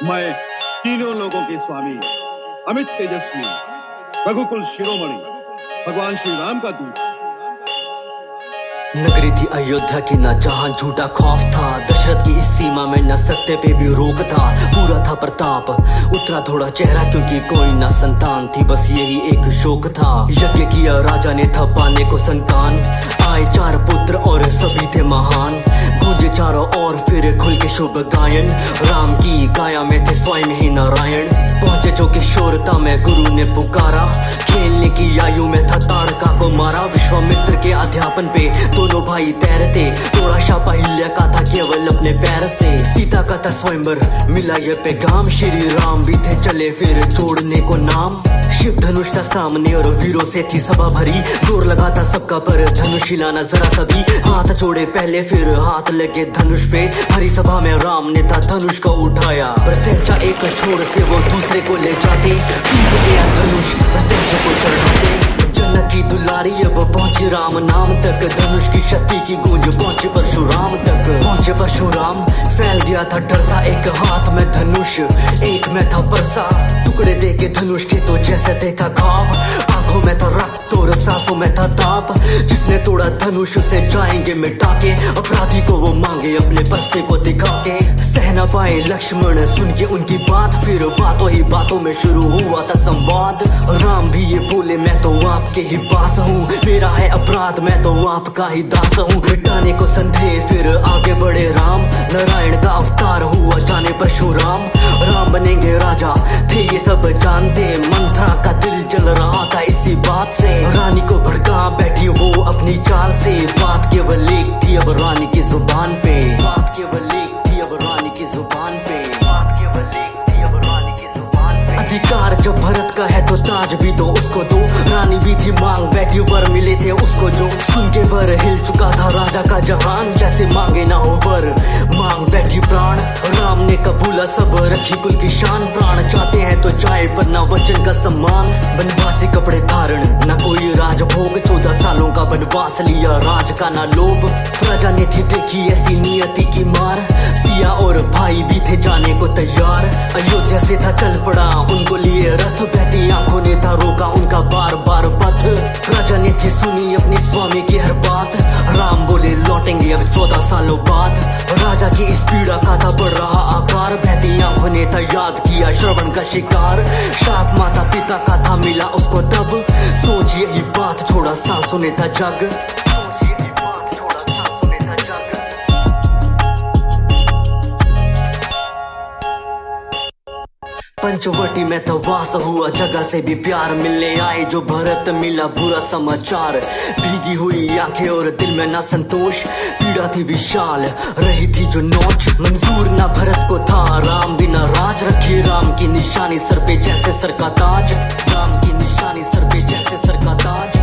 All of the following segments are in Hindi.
मैं तीनों लोगों के स्वामी अमित तेजस्वी रघुकुल शिरोमणि भगवान श्री राम का दूत। नगरी थी अयोध्या की न जहां झूठा खौफ था, दशरथ की इस सीमा में न सत्य पे भी रोक था। पूरा था प्रताप, उतरा थोड़ा चेहरा क्योंकि कोई ना संतान थी, बस यही एक शोक था। यज्ञ किया राजा ने था पाने को संतान, आए 4 पुत्र और सभी थे महान। गूंजे चारों ओर फिर खुल के शुभ गायन, राम की काया में थे स्वयं ही नारायण। पहुंचे जो किशोरता में गुरु ने पुकारा, खेलने की आयु में था ताड़का को मारा। विश्वामित्र के अध्यापन पे दोनों भाई तैरते, तोड़ा शापा हिल्या का था केवल अपने पैर से। सीता का था स्वयंवर मिला ये पैगाम, श्री राम भी थे चले फिर छोड़ने को नाम। शिव धनुष था सामने और वीरों से थी सभा भरी, जोर लगा था सबका पर धनुष हिलाना जरा सभी। हाथ जोड़े पहले फिर हाथ लगे धनुष पे, हरी सभा में राम ने था धनुष को उठाया। प्रत्यंचा एक छोर से वो दूसरे को ले जाते, टूट गया धनुष प्रत्यंचा को चढ़ाते। जनक की दुलारी अब पहुंचे राम नाम तक, धनुष की शक्ति की गूंज पहुंचे परशुराम तक। पहुंचे परशुराम फैल गया था डर सा, एक हाथ में धनुष एक में था परसा। टुकड़े दे के धनुष के तो जैसे देखा घाव, आंखों में था रक्त और सांसों में था ताप। जिसने तोड़ा धनुष उसे जाएंगे मिटा के, अपराधी को वो मांगे अपने परसे को दिखा के। सह न पाए लक्ष्मण सुन के उनकी बात, फिर बातों ही बातों में शुरू हुआ था संवाद। राम भी ये बोले मैं तो आपके ही पास हूँ, मेरा है अपराध मैं तो आपका ही दास हूँ। मिटाने को संदेह फिर आगे बढ़े राम, नारायण का अवतार हुआ जाने परशुराम। राम बनेंगे राजा थे ये सब जानते, मंत्रा का दिल जल रहा था इसी बात से। रानी को भड़का बैठी वो अपनी चाल से, बात केवल एक थी अब रानी की जुबान पे। बात केवल एक थी अब रानी की जुबान पे। बात केवल एक थी अब रानी की जुबान पे। अधिकार जब भरत का है तो ताज भी दो उसको दो, रानी भी थी मांग बैठी वर मिले थे उसको जो। सुन के वर हिल चुका था राजा का जहान, जैसे मांगे ना हो वर मांग बैठी प्राण। राम ने कबूला सब रखी कुल की शान, प्राण चाहते हैं तो चाहे पर ना वचन का सम्मान। बनवासी कपड़े धारण ना कोई राजभोग, 14 सालों का बनवास लिया राज का ना लोभ। प्रजा ने थी देखी ऐसी नियति की मार, सिया और भाई भी थे जाने को तैयार। अयोध्या से था चल पड़ा उनको लिए रथ, बहती आंखों ने था रोका उनका बार बार पथ। प्रजा ने थी सुनी अपनी स्वामी की हर बात, राम बोले लौटेंगे अब 14 सालों बाद। राजा की इस पीड़ा का था बढ़ रहा आकार, बहती आंखों ने था याद किया श्रवण का शिकार। शाप माता पिता का था मिला उसको तब, सोच यही बात छोड़ा सांसों ने था जग। पंचवटी में तो वास हुआ, जगह से भी प्यार मिलने आए जो भरत मिला बुरा समाचार। भीगी हुई आंखें और दिल में ना संतोष, पीड़ा थी विशाल रही थी जो नोच। मंजूर ना भरत को था राम बिना राज, रखी राम की निशानी सर पे जैसे सर का ताज। राम की निशानी सर पे जैसे सर का ताज।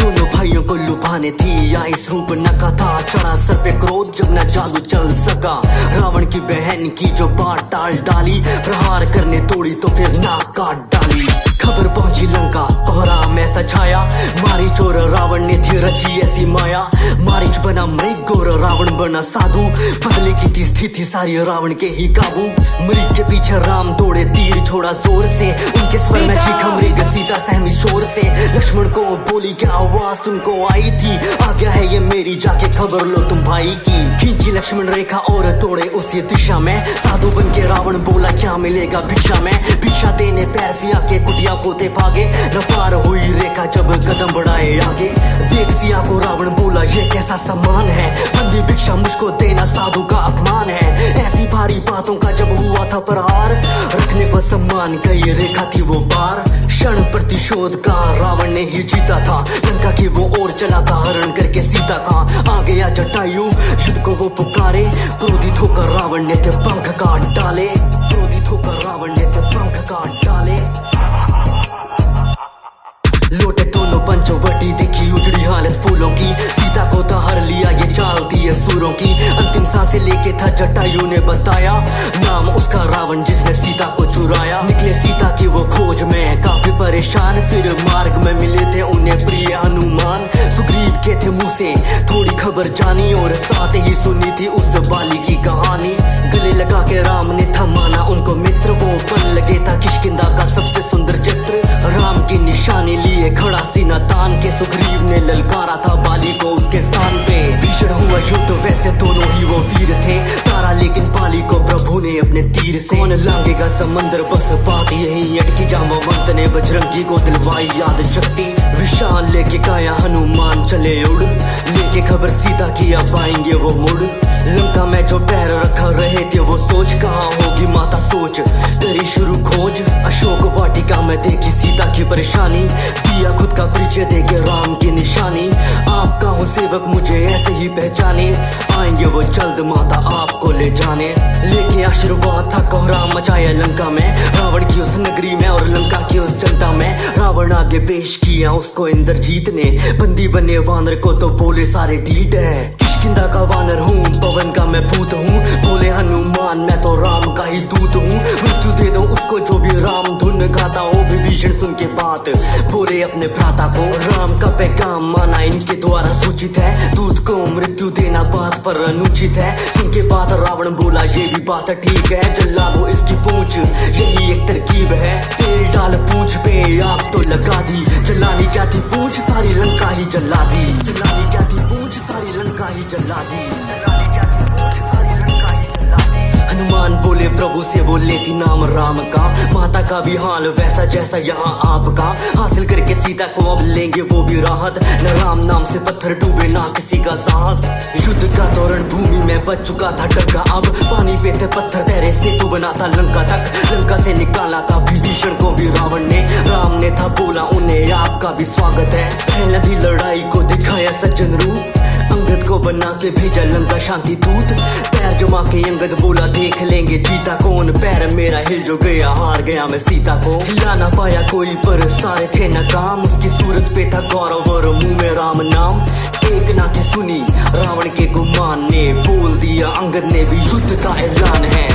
दोनों भाइयों को लुभाने थी या इस रूप नका था, चढ़ा सर पे क्रोध जब न जादू चल सका। रावण की बहन की जो बात टाल डाली, प्रहार करने तोड़ी तो फिर नाक काट डाली। खबर पहुंची लंका कोहराम ऐसा छाया, मारी चोर रावण ने थी रची ऐसी माया। मारीच बना मृग और रावण बना साधु, बदले की थी स्थिति सारी रावण के ही काबू। मृग के पीछे राम दौड़े तीर छोड़ा जोर से, उनके स्वर में चीखा मृग सीता सहमी शोर से। लक्ष्मण को बोली क्या आवाज तुमको आई थी, आ गया है ये मेरी जाके खबर लो तुम भाई की। खींची लक्ष्मण रेखा और दौड़े उसी दिशा में, साधु बन के रावण बोला क्या मिलेगा भिक्षा में। भिक्षा देने पैर सिया के कुटिया पोते भागे, न पार हुई रेखा जब कदम बढ़ाए आगे। देख सिया को रावण बोला ये कैसा सम्मान है, बंदी भिक्षा मुझको देना साधु का अपमान है। ऐसी भारी बातों का जब हुआ था प्रहार, रखने को सम्मान कई रेखा थी वो पार। क्षण प्रतिशोध का रावण ने ही जीता था, लंका की वो ओर चला था हरण करके सीता का। आ गया जटायु युद्ध को वो पुकारे, क्रोधित होकर रावण ने थे पंख काट डाले। क्रोधित होकर रावण ने थे पंख काट डाले। लौटे दोनों पंचवटी देखी उजड़ी हालत फूलों की, सीता को था हर लिया ये चाल थी असुरों की। अंतिम सांसें लेके था जटायु ने बताया, नाम उसका रावण जिसने सीता को चुराया। निकले सीता की वो खोज में काफी परेशान, फिर मार्ग में मिले थे उन्हें प्रिय हनुमान। सुग्रीव के थे मुंह से थोड़ी खबर जानी, और साथ ही सुनी थी उस बाली की कहानी। लगेगा समंदर बस बात यही अटकी जामा मंत ने बजरंगी को दिलवाई याद शक्ति विशाल लेके काया हनुमान चले उड़ लेके खबर सीता की अब आएंगे वो मुड़ लंका में जो पैर रखा रहे थे वो सोच कहाँ होगी माता सोच तेरी शुरू खोज अशोक वाटिका में देखी सीता की परेशानी दिया खुद का परिचय देके राम की निशानी आपका हूँ सेवक मुझे ऐसे ही पहचाने आएंगे वो जल्द माता आपको ले जाने लेके आशीर्वाद था कोहराम मचाया लंका में रावण की उस नगरी में और लंका की उस जनता में रावण आगे पेश किया उसको इंद्रजीत ने बंदी बने वानर को तो बोले सारे ढीठ है किष्किंधा का वानर हूँ पवन का मैं भूत हूँ बोले हनुमान मैं तो राम का ही दूत हूँ मृत्यु दे दो उसको जो भी राम धुन गाता हो विभीषण सुन के बात बोले अपने भ्राता को राम का पैगाम माना इनके द्वारा सूचित है दूत को मृत्यु देना बात पर अनुचित है सुन के बात रावण बोला ये भी बात ठीक है जला दो इसकी पूंछ यही एक तरकीब है तेल डाल पूंछ पे आप तो लगा दी जलानी क्या थी पूंछ सारी लंका ही जला दी जलानी क्या थी पूंछ सारी लंका ही जला दी हनुमान बोले प्रभु से वो लेती नाम राम का माता का भी हाल वैसा जैसा यहाँ आपका हासिल करके सीता को अब लेंगे वो भी राहत न राम नाम से पत्थर डूबे ना किसी का साहस युद्ध का तोरण भूमि में बच चुका था डंका अब पानी पे थे पत्थर तेरे सेतु बना था लंका तक लंका से निकाला था विभीषण को भी रावण ने राम ने था बोला उन्हें आपका भी स्वागत है पहले दी लड़ाई को दिखाया सज्जन रूप अंगद को बना के भेजा लंका शांति दूत पैर जमा के अंगद बोला देख लेंगे जीता कौन पैर मेरा हिल जो गया हार गया मैं सीता को हिला ना पाया कोई पर सारे थे नाकाम उसकी सूरत पे था गौरव और मुंह में राम नाम एक ना थी सुनी रावण के गुमान ने बोल दिया अंगद ने भी युद्ध का ऐलान है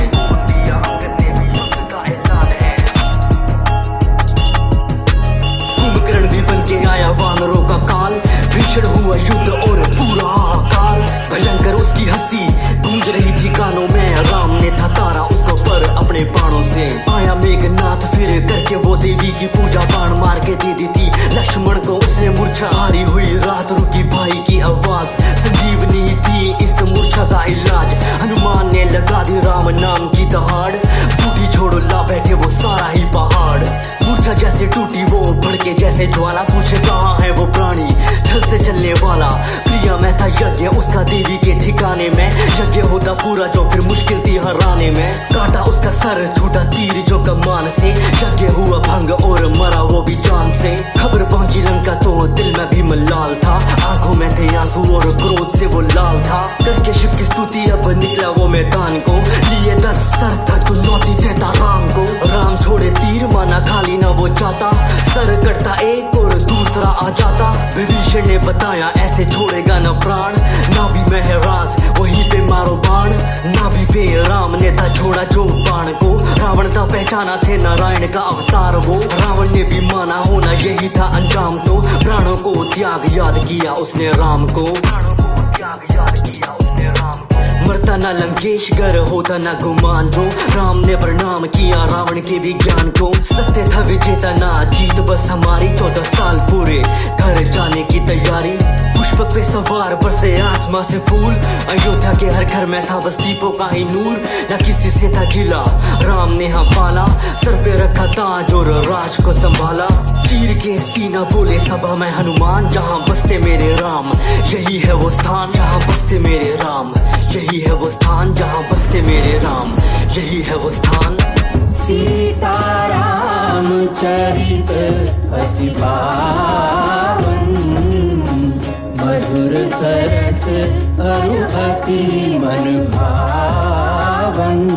कुंभकर्ण भी बन के आया वानरों का काल भीषण हुआ युद्ध और पूरा आकार भयंकर उसकी हंसी गूंज रही थी कानों में राम ने था तारा उसको पर अपने बाणों से आया मेघनाथ फिर करके वो देवी की पूजा बाण मार के दे दी थी लक्ष्मण को उसने मूर्छा हारी हुई रात रुकी भाई की आवाज संजीवनी थी इस मूर्छा का इलाज हनुमान ने लगा दी राम नाम की दहाड़ बूटी छोड़ो ला बैठे वो सारा ही पहाड़ मूर्छा जैसे टूटी वो भड़के जैसे ज्वाला पूछे कहाँ है वो प्राणी छल से चलने वाला प्रिया में था यज्ञ उसका देवी के ठिकाने में यज्ञ होता पूरा जो फिर मुश्किल थी हराने में काटा उसका सर छूटा तीर जो कमान से यज्ञ हुआ भंग और मरा वो भी जान से खबर पहुंची लंका तो दिल में भी मलाल था आंखों में थे आंसू और क्रोध से वो लाल था करके शिव की स्तुति अब निकला वो मैदान को लिए 10 सर था चुनौती देता राम को राम छोड़े तीर माना खाली न वो जाता सर कटता एक और दूसरा आ जाता विभीषण ने बताया ऐसे छोड़ेगा न प्राण ना भी महराज वहीं पे मारो बाण ना भी पे राम ने था छोड़ा जो बाण को रावण था पहचाना थे नारायण का अवतार वो रावण ने भी माना होना यही था अंजाम तो प्राणों को त्याग याद किया उसने राम को मरता ना लंकेश गर होता ना गुमान जो राम ने प्रणाम किया रावण के भी ज्ञान को सत्य था विजेता ना जीत बस हमारी 14 साल पूरे घर जाने की तैयारी पुष्पक पे सवार बरसे आसमां से फूल अयोध्या के हर घर में था बस दीपों का ही नूर न किसी से था गिला राम ने हाँ पाला सर पे रखा ताज और राज को संभाला चीर के सीना बोले सभा में हनुमान जहाँ बसते मेरे राम यही है वो स्थान जहाँ बसते मेरे राम यही है वो स्थान जहाँ बसते मेरे राम यही है वो स्थान सीताराम चरित अति पावन मधुर सरस अरु अति मन भावन